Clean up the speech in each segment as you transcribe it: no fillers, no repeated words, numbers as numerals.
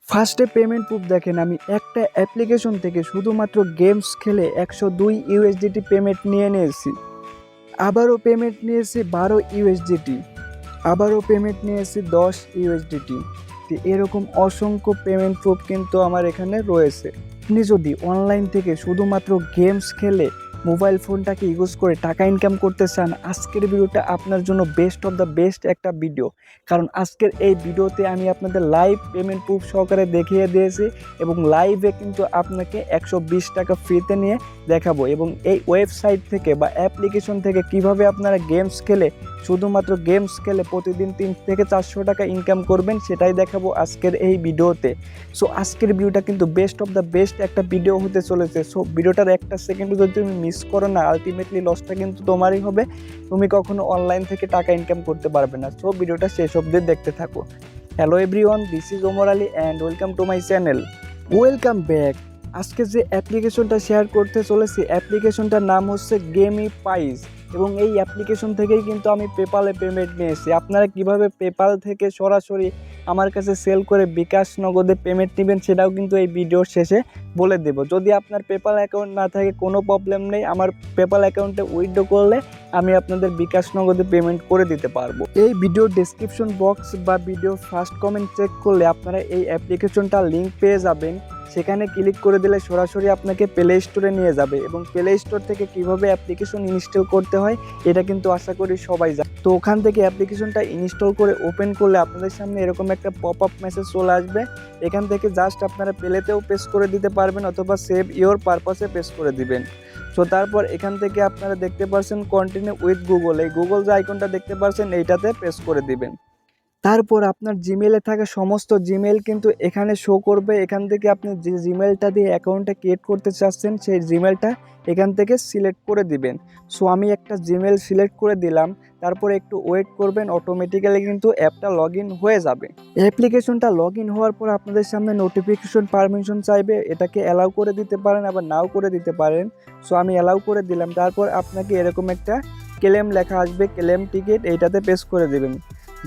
ফার্স্টে payment proof দেখেন, আমি একটা অ্যাপ্লিকেশন থেকে শুধুমাত্র গেমস খেলে 102 ইউএসডিটি পেমেন্ট নিয়ে নিয়েছি। আবারও পেমেন্ট নিয়েছি 12 ইউএসডিটি, আবারও পেমেন্ট নিয়েছি 10 ইউএসডিটি। এরকম অসংখ্য পেমেন্ট প্রুফ কিন্তু আমার এখানে রয়েছে। আপনি যদি অনলাইন থেকে শুধুমাত্র গেমস খেলে মোবাইল ফোনটাকে ইউজ করে টাকা ইনকাম করতে চান, আজকের ভিডিওটা আপনার জন্য বেস্ট অফ দ্য বেস্ট একটা ভিডিও। কারণ আজকের এই ভিডিওতে আমি আপনাদের লাইভ পেমেন্ট প্রুফ সহকারে দেখিয়ে দিয়েছি এবং লাইভে কিন্তু আপনাকে 120 টাকা ফ্রিতে নিয়ে দেখাবো। এবং এই ওয়েবসাইট থেকে বা অ্যাপ্লিকেশন থেকে কিভাবে আপনারা গেমস খেলে শুধুমাত্র গেমস খেলে প্রতিদিন 300 থেকে 400 টাকা ইনকাম করবেন, সেটাই দেখাবো আজকের এই ভিডিওতে। সো আজকের ভিডিওটা কিন্তু বেস্ট অফ দ্য বেস্ট একটা ভিডিও হতে চলেছে। সো ভিডিওটার একটা সেকেন্ডও যদি তুমি মিস করো না, আলটিমেটলি লসটা কিন্তু তোমারই হবে। তুমি কখনো অনলাইন থেকে টাকা ইনকাম করতে পারবে না। সো ভিডিওটা শেষ অবধি দেখতে থাকো। Hello everyone, this is Omar Ali and welcome to my channel. Welcome back. আজকে যে অ্যাপ্লিকেশনটা শেয়ার করতে চলেছি, অ্যাপ্লিকেশনটার নাম হচ্ছে গেমিফাইজ এবং এই অ্যাপ্লিকেশন থেকেই কিন্তু আমি পেপালে পেমেন্ট নিয়েছি। আপনারা কিভাবে পেপাল থেকে সরাসরি আমার কাছে সেল করে বিকাশ নগদে পেমেন্ট নেবেন সেটাও কিন্তু এই ভিডিওর শেষে বলে দেব। যদি আপনার পেপাল অ্যাকাউন্ট না থাকে কোনো প্রবলেম নেই, আমার পেপাল অ্যাকাউন্টে উইথড্র করলে আমি আপনাদের বিকাশ নগদে পেমেন্ট করে দিতে পারবো। এই ভিডিওর ডেসক্রিপশন বক্স বা ভিডিওর ফার্স্ট কমেন্ট চেক করলে আপনারা এই অ্যাপ্লিকেশনটার লিঙ্ক পেয়ে যাবেন। সেখানে ক্লিক করে দিলে সরাসরি আপনাকে প্লে স্টোরে নিয়ে যাবে এবং প্লে স্টোর থেকে কিভাবে অ্যাপ্লিকেশন ইনস্টল করতে হয় এটা কিন্তু আশা করি সবাই জানে। তো ওখান থেকে অ্যাপ্লিকেশনটা ইনস্টল করে ওপেন করলে আপনাদের সামনে এরকম একটা পপ আপ মেসেজ চলে আসবে। এখান থেকে জাস্ট আপনারা প্লেতেও পেস করে দিতে পারবেন অথবা সেভ ইওর পারপাসে পেস করে দিবেন। সো তারপর এখান থেকে আপনারা দেখতে পাচ্ছেন কন্টিনিউ উইথ গুগল, এই গুগল যে আইকনটা দেখতে পাচ্ছেন এইটাতে প্রেস করে দিবেন। তারপর আপনার জিমেলে থাকা সমস্ত জিমেল কিন্তু এখানে শো করবে। এখান থেকে আপনি যে জিমেলটা দিয়ে অ্যাকাউন্টটা ক্রিয়েট করতে চাচ্ছেন সেই জিমেলটা এখান থেকে সিলেক্ট করে দিবেন। সো আমি একটা জিমেল সিলেক্ট করে দিলাম, তারপরে একটু ওয়েট করবেন, অটোমেটিক্যালি কিন্তু অ্যাপটা লগ ইন হয়ে যাবে। অ্যাপ্লিকেশনটা লগ ইন হওয়ার পর আপনাদের সামনে নোটিফিকেশন পারমিশন চাইবে, এটাকে অ্যালাউ করে দিতে পারেন আবার নাও করে দিতে পারেন। সো আমি অ্যালাউ করে দিলাম। তারপর আপনাকে এরকম একটা ক্লেম লেখা আসবে, ক্লেম টিকিট, এইটাতে প্রেস করে দেবেন।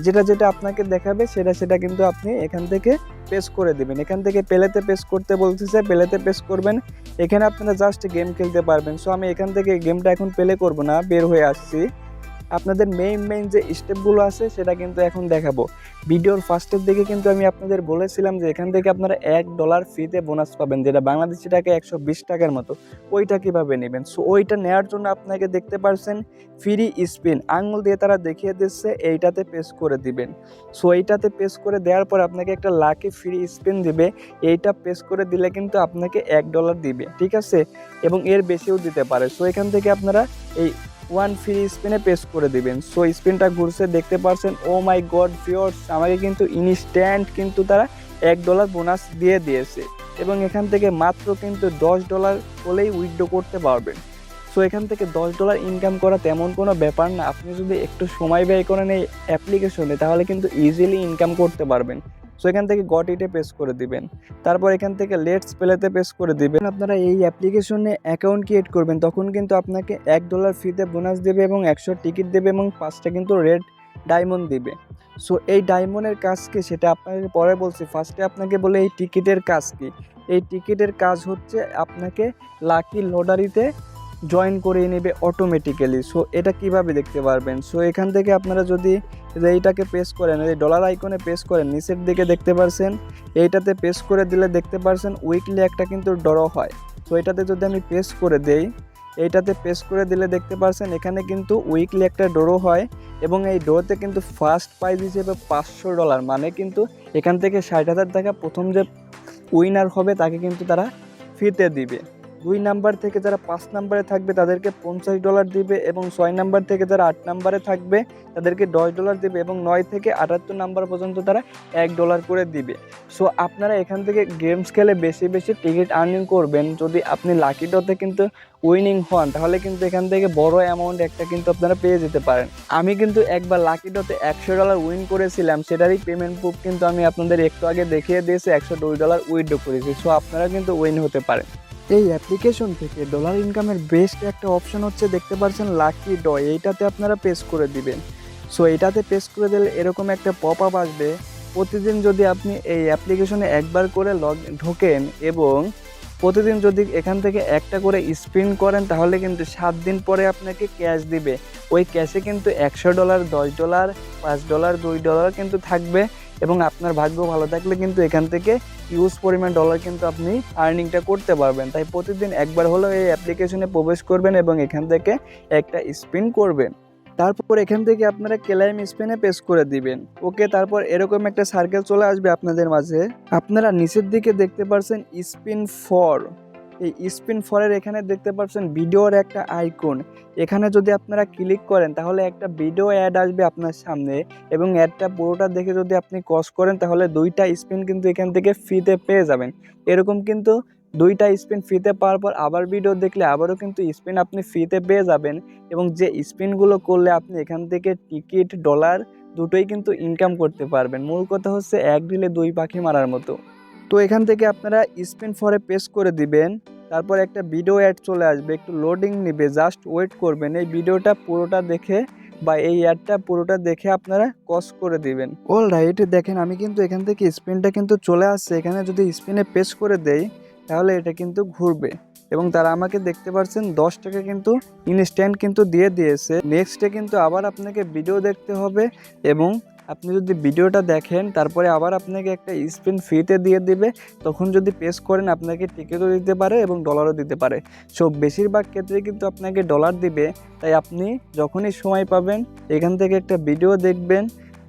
যেটা যেটা আপনাকে দেখাবে সেটা কিন্তু আপনি এখান থেকে পেস করে দিবেন। এখান থেকে প্লেতে পেস করতে বলতেছে, প্লেতে পেস করবেন। এখানে আপনারা জাস্ট গেম খেলতে পারবেন। সো আমি এখান থেকে গেমটা এখন প্লে করব না, বের হয়ে আসছি। আপনাদের মেইন যে স্টেপগুলো আছে সেটা কিন্তু এখন দেখাবো। ভিডিওর ফার্স্টের দিকে কিন্তু আমি আপনাদের বলেছিলাম যে এখান থেকে আপনারা $1 ফ্রিতে বোনাস পাবেন, যেটা বাংলাদেশি টাকায় 120 টাকার মতো। ওইটা কীভাবে নেবেন? সো ওইটা নেওয়ার জন্য আপনাকে দেখতে পাচ্ছেন ফ্রি স্পিন, আঙুল দিয়ে তারা দেখিয়ে দিচ্ছে, এইটাতে পেস করে দিবেন। সো এইটাতে পেস করে দেওয়ার পর আপনাকে একটা লাকি ফ্রি স্পিন দিবে, এইটা পেস করে দিলে কিন্তু আপনাকে $1 দিবে, ঠিক আছে? এবং এর বেশিও দিতে পারে। সো এখান থেকে আপনারা এই 1 ফ্রি স্পিনে পেস করে দিবেন। সো স্পিনটা ঘুরছে, দেখতে পাচ্ছেন। ও মাই গড ভিউয়ার্স, আমাকে কিন্তু ইনস্ট্যান্ট কিন্তু তারা $1 বোনাস দিয়ে দিয়েছে এবং এখান থেকে মাত্র কিন্তু $10 হলেই উইথড্র করতে পারবেন। সো এখান থেকে $10 ইনকাম করা তেমন কোনো ব্যাপার না। আপনি যদি একটু সময় ব্যয় করেন এই অ্যাপ্লিকেশনে তাহলে কিন্তু ইজিলি ইনকাম করতে পারবেন। সো এখান থেকে গট ইটে পেস করে দিবেন। তারপর এখান থেকে লেটস প্লেতে পেস করে দিবেন। আপনারা এই অ্যাপ্লিকেশনে অ্যাকাউন্ট ক্রিয়েট করবেন তখন কিন্তু আপনাকে $1 ফ্রিতে বোনাস দেবে এবং 100 টিকিট দেবে এবং 5টা কিন্তু রেড ডায়মন্ড দিবে। সো এই ডায়মন্ডের কাজ কি সেটা আপনাকে পরে বলছি। ফার্স্টে আপনাকে বলে এই টিকিটের কাজ কি। এই টিকিটের কাজ হচ্ছে আপনাকে লাকি লটারিতে জয়েন করিয়ে নেবে অটোমেটিক্যালি। সো এটা কিভাবে দেখতে পারবেন? সো এখান থেকে আপনারা যদি এইটাকে প্রেস করেন, এই ডলার আইকনে প্রেস করেন, নিচের দিকে দেখতে পাচ্ছেন এইটাতে প্রেস করে দিলে দেখতে পাচ্ছেন উইকলি একটা কিন্তু ড্র হয়। সো এটাতে যদি আমি প্রেস করে দেই, এইটাতে প্রেস করে দিলে দেখতে পাচ্ছেন এখানে কিন্তু উইকলি একটা ড্র হয় এবং এই ড্রতে কিন্তু ফার্স্ট প্রাইজ হিসেবে $500, মানে কিন্তু এখান থেকে 60,000 টাকা প্রথম যে উইনার হবে তাকে কিন্তু তারা ফ্রিতে দিবে। 2 নাম্বার থেকে যারা 5 নাম্বারে থাকবে তাদেরকে $50 দিবে এবং 6 নাম্বার থেকে যারা 8 নাম্বারে থাকবে তাদেরকে $10 দিবে এবং 9 থেকে 78 নাম্বার পর্যন্ত তারা $1 করে দিবে। সো আপনারা এখান থেকে গেমস খেলে বেশি বেশি টিকিট আর্নিং করবেন। যদি আপনি লাকি ড্রতে কিন্তু উইনিং হন তাহলে কিন্তু এখান থেকে বড় অ্যামাউন্ট একটা কিন্তু আপনারা পেয়ে যেতে পারেন। আমি কিন্তু একবার লাকি ড্রতে $100 উইন করেছিলাম, সেটারই পেমেন্ট প্রুফ কিন্তু আমি আপনাদের একটু আগে দেখিয়ে দিয়েছি, $102 উইথড্র করেছি। সো আপনারা কিন্তু উইন হতে পারেন। এই অ্যাপ্লিকেশন থেকে ডলার ইনকামের বেস্ট একটা অপশন হচ্ছে, দেখতে পাচ্ছেন লাকি ড্র, এইটাতে আপনারা প্রেস করে দিবেন। সো এইটাতে প্রেস করে দিলে এরকম একটা পপ আপ আসবে, প্রতিদিন যদি আপনি এই অ্যাপ্লিকেশনে একবার করে ঢোকেন এবং প্রতিদিন যদি এখান থেকে একটা করে স্পিন করেন তাহলে কিন্তু 7 দিন পরে আপনাকে ক্যাশ দিবে। ওই ক্যাশে কিন্তু $100, $10, $5, $2 কিন্তু থাকবে এবং আপনার ভাগ্য ভালো থাকলে কিন্তু এখান থেকে ইউজ পরিমাণ ডলার কিন্তু আপনি আর্নিংটা করতে পারবেন। তাই প্রতিদিন একবার হলেও এই অ্যাপ্লিকেশনে প্রবেশ করবেন এবং এখান থেকে একটা স্পিন করবেন। তারপর এখান থেকে আপনারা ক্লেইম স্পিনে প্রেস করে দিবেন। ওকে, তারপর এরকম একটা সার্কেল চলে আসবে আপনাদের মাঝে। আপনারা নিচের দিকে দেখতে পাচ্ছেন স্পিন ফর। এই স্পিন ফরের এখানে দেখতে পাচ্ছেন ভিডিওর একটা আইকন। এখানে যদি আপনারা ক্লিক করেন তাহলে একটা ভিডিও অ্যাড আসবে আপনার সামনে এবং অ্যাডটা পুরোটা দেখে যদি আপনি ক্রস করেন তাহলে 2টা স্পিন কিন্তু এখান থেকে ফ্রিতে পেয়ে যাবেন। এরকম কিন্তু 2টা স্পিন ফ্রিতে পাওয়ার পর আবার ভিডিও দেখলে আবারও কিন্তু স্পিন আপনি ফ্রিতে পেয়ে যাবেন এবং যে স্পিনগুলো করলে আপনি এখান থেকে টিকিট, ডলার দুটোই কিন্তু ইনকাম করতে পারবেন। মূল কথা হচ্ছে এক ঢিলে 2 পাখি মারার মতো। তো এখান থেকে আপনারা স্পিন ফরে প্রেস করে দিবেন। তারপর একটা ভিডিও অ্যাড চলে আসবে, একটু লোডিং নেবে, জাস্ট ওয়েট করবেন। এই ভিডিওটা পুরোটা দেখে বা এই অ্যাডটা পুরোটা দেখে আপনারা ক্রস করে দিবেন। অলরাইট, দেখেন আমি কিন্তু এখান থেকে স্পিনটা কিন্তু চলে আসছে। এখানে যদি স্পিনে প্রেস করে দেই তাহলে এটা কিন্তু ঘুরবে এবং তারা আমাকে দেখতে পাচ্ছেন 10 টাকা কিন্তু ইনস্ট্যান্ট কিন্তু দিয়ে দিয়েছে। নেক্সটে কিন্তু আবার আপনাকে ভিডিও দেখতে হবে এবং আপনি যদি ভিডিওটা দেখেন তারপরে আবার আপনাকে একটা স্পিন ফ্রিতে দিয়ে দিবে। তখন যদি প্রেস করেন আপনাকে টিকিটও দিতে পারে এবং ডলারও দিতে পারে। সো বেশিরভাগ ক্ষেত্রে কিন্তু আপনাকে ডলার দিবে। তাই আপনি যখনই সময় পাবেন এখান থেকে একটা ভিডিও দেখবেন,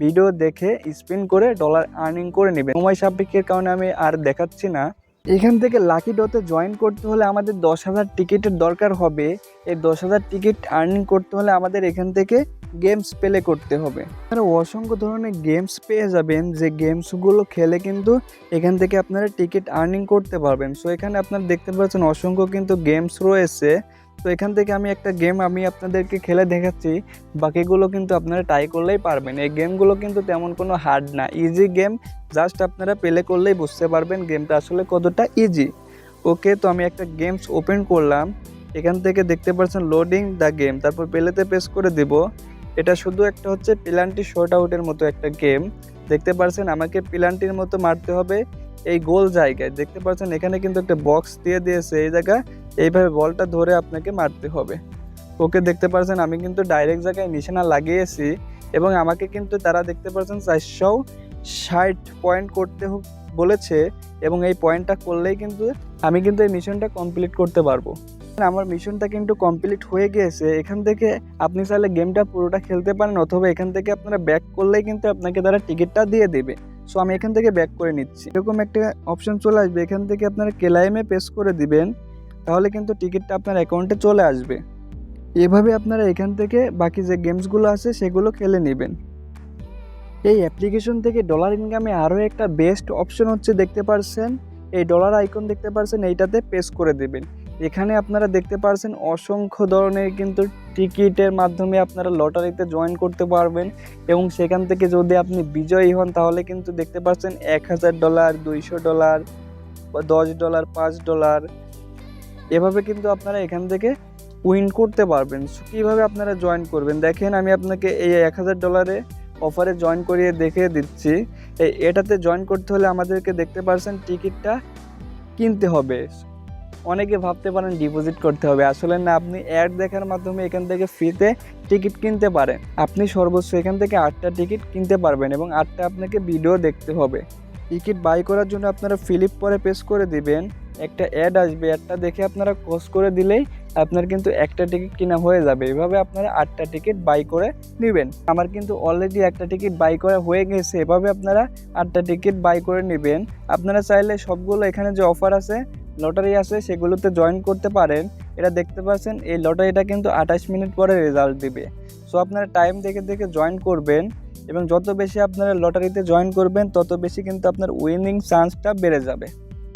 ভিডিও দেখে স্পিন করে ডলার আর্নিং করে নেবেন। সময় সাপেক্ষের কারণে আমি আর দেখাচ্ছি না। এখান থেকে লাকি ডতে জয়েন করতে হলে আমাদের 10,000 টিকিটের দরকার হবে। এই 10,000 টিকিট আর্নিং করতে হলে আমাদের এখান থেকে গেমস প্লে করতে হবে। আপনারা অসংখ্য ধরনের গেমস পেয়ে যাবেন, যে গেমসগুলো খেলে কিন্তু এখান থেকে আপনারা টিকিট আর্নিং করতে পারবেন। সো এখানে আপনারা দেখতে পাচ্ছেন অসংখ্য কিন্তু গেমস রয়েছে। তো এখান থেকে আমি একটা গেম আমি আপনাদেরকে খেলে দেখাচ্ছি, বাকিগুলো কিন্তু আপনারা ট্রাই করলেই পারবেন। এই গেমগুলো কিন্তু তেমন কোনো হার্ড না, ইজি গেম। জাস্ট আপনারা প্লে করলেই বুঝতে পারবেন গেমটা আসলে কতটা ইজি। ওকে, তো আমি একটা গেমস ওপেন করলাম। এখান থেকে দেখতে পাচ্ছেন লোডিং দ্য গেম, তারপর প্লেতে প্রেস করে দেব। এটা শুধু একটা হচ্ছে প্লান্টি শর্ট আউটের মতো একটা গেম। দেখতে পাচ্ছেন আমাকে প্লান্টির মতো মারতে হবে এই গোল জায়গায়। দেখতে পাচ্ছেন এখানে কিন্তু একটা বক্স দিয়ে দিয়েছে, এই জায়গায় এইভাবে বলটা ধরে আপনাকে মারতে হবে। ওকে, দেখতে পাচ্ছেন আমি কিন্তু ডাইরেক্ট জায়গায় নিশানা লাগিয়েছি এবং আমাকে কিন্তু তারা দেখতে পাচ্ছেন 460 পয়েন্ট করতে বলেছে এবং এই পয়েন্টটা করলেই কিন্তু আমি কিন্তু এই মিশনটা কমপ্লিট করতে পারবো। আমার মিশনটা কিন্তু কমপ্লিট হয়ে গিয়েছে। এখান থেকে আপনি চাইলে গেমটা পুরোটা খেলতে পারেন অথবা এখান থেকে আপনারা ব্যাক করলেই কিন্তু আপনাকে তারা টিকিটটা দিয়ে দেবে। সো আমি এখান থেকে ব্যাক করে নিচ্ছি। এরকম একটা অপশন চলে আসবে, এখান থেকে আপনারা ক্লেইমে প্রেস করে দিবেন, তাহলে কিন্তু টিকিটটা আপনার অ্যাকাউন্টে চলে আসবে। এভাবে আপনারা এখান থেকে বাকি যে গেমসগুলো আছে সেগুলো খেলে নেবেন। এই অ্যাপ্লিকেশন থেকে ডলার ইনকামে আরও একটা বেস্ট অপশন হচ্ছে, দেখতে পাচ্ছেন এই ডলার আইকন দেখতে পাচ্ছেন, এইটাতে প্রেস করে দেবেন। এখানে আপনারা দেখতে পাচ্ছেন অসংখ্য ধরনের কিন্তু টিকিটের মাধ্যমে আপনারা লটারিতে জয়েন করতে পারবেন এবং সেখান থেকে যদি আপনি বিজয়ী হন তাহলে কিন্তু দেখতে পাচ্ছেন $1,000, $200, $10, $5 এভাবে কিন্তু আপনারা এখান থেকে উইন করতে পারবেন। কীভাবে আপনারা জয়েন করবেন দেখেন, আমি আপনাকে এই $1,000 অফারে জয়েন করিয়ে দেখিয়ে দিচ্ছি। এটাতে জয়েন করতে হলে আমাদেরকে দেখতে পাচ্ছেন টিকিটটা কিনতে হবে। অনেকে ভাবতে পারেন ডিপোজিট করতে হবে, আসলে না, আপনি অ্যাড দেখার মাধ্যমে এখান থেকে ফ্রিতে টিকিট কিনতে পারেন। আপনি সর্বোচ্চ এখান থেকে 8টা টিকিট কিনতে পারবেন এবং 8টা আপনাকে ভিডিও দেখতে হবে। টিকিট বাই করার জন্য আপনারা ফিলিপ পরে প্রেস করে দিবেন, একটা অ্যাড আসবে, অ্যাডটা দেখে আপনারা ক্রস করে দিলেই আপনার কিন্তু একটা টিকিট কিনা হয়ে যাবে। এভাবে আপনারা 8টা টিকিট বাই করে নেবেন। আমার কিন্তু অলরেডি একটা টিকিট বাই করা হয়ে গেছে। এভাবে আপনারা 8টা টিকিট বাই করে নেবেন। আপনারা চাইলে সবগুলো এখানে যে অফার আছে, লটারি আছে, সেগুলোতে জয়েন করতে পারেন। এটা দেখতে পাচ্ছেন এই লটারিটা কিন্তু 28 মিনিট পরে রেজাল্ট দিবে। সো আপনারা টাইম দেখে দেখে জয়েন করবেন এবং যত বেশি আপনারা লটারিতে জয়েন করবেন তত বেশি কিন্তু আপনার উইনিং চান্সটা বেড়ে যাবে।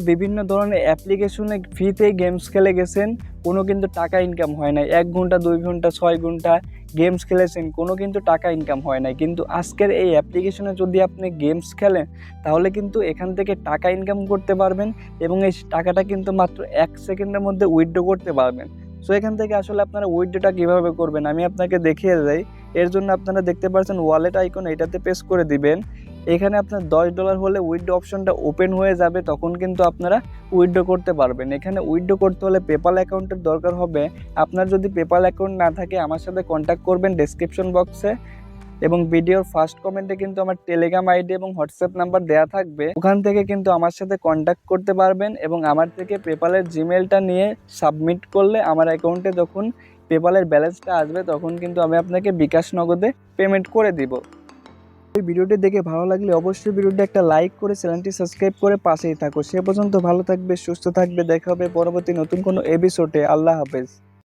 বিভিন্ন ধরনের অ্যাপ্লিকেশনে ফ্রিতে গেমস খেলে গেছেন, কোনো কিন্তু টাকা ইনকাম হয় নাই। 1 ঘন্টা, 2 ঘন্টা, 6 ঘন্টা গেমস খেলেছেন, কোনো কিন্তু টাকা ইনকাম হয় নাই। কিন্তু আজকের এই অ্যাপ্লিকেশনে যদি আপনি গেমস খেলেন তাহলে কিন্তু এখান থেকে টাকা ইনকাম করতে পারবেন এবং এই টাকাটা কিন্তু মাত্র 1 সেকেন্ডের মধ্যে উইথড্র করতে পারবেন। সো এখান থেকে আসলে আপনারা উইথড্রটা কীভাবে করবেন আমি আপনাকে দেখিয়ে যাই। এর জন্য আপনারা দেখতে পাচ্ছেন ওয়ালেট আইকন, এটাতে প্রেস করে দিবেন। এখানে আপনার $10 হলে উইথড্র অপশনটা ওপেন হয়ে যাবে, তখন কিন্তু আপনারা উইথড্র করতে পারবেন। এখানে উইথড্র করতে হলে পেপাল অ্যাকাউন্টের দরকার হবে। আপনার যদি পেপাল অ্যাকাউন্ট না থাকে আমার সাথে কন্ট্যাক্ট করবেন ডেসক্রিপশন বক্সে, এবং ভিডিওর ফার্স্ট কমেন্টে কিন্তু আমার টেলিগ্রাম আইডি এবং হোয়াটসঅ্যাপ নাম্বার দেওয়া থাকবে। ওখান থেকে কিন্তু আমার সাথে কন্ট্যাক্ট করতে পারবেন এবং আমার থেকে পেপালের জিমেলটা নিয়ে সাবমিট করলে আমার অ্যাকাউন্টে যখন পেপালের ব্যালেন্সটা আসবে তখন কিন্তু আমি আপনাকে বিকাশ নগদে পেমেন্ট করে দিব। এই ভিডিওটি দেখে ভালো লাগলে অবশ্যই ভিডিওটি একটা লাইক করে চ্যানেলটি সাবস্ক্রাইব করে পাশেই থাকো। সে পর্যন্ত ভালো থাকবে, সুস্থ থাকবে। দেখা হবে পরবর্তী নতুন কোনো এপিসোডে। আল্লাহ হাফেজ।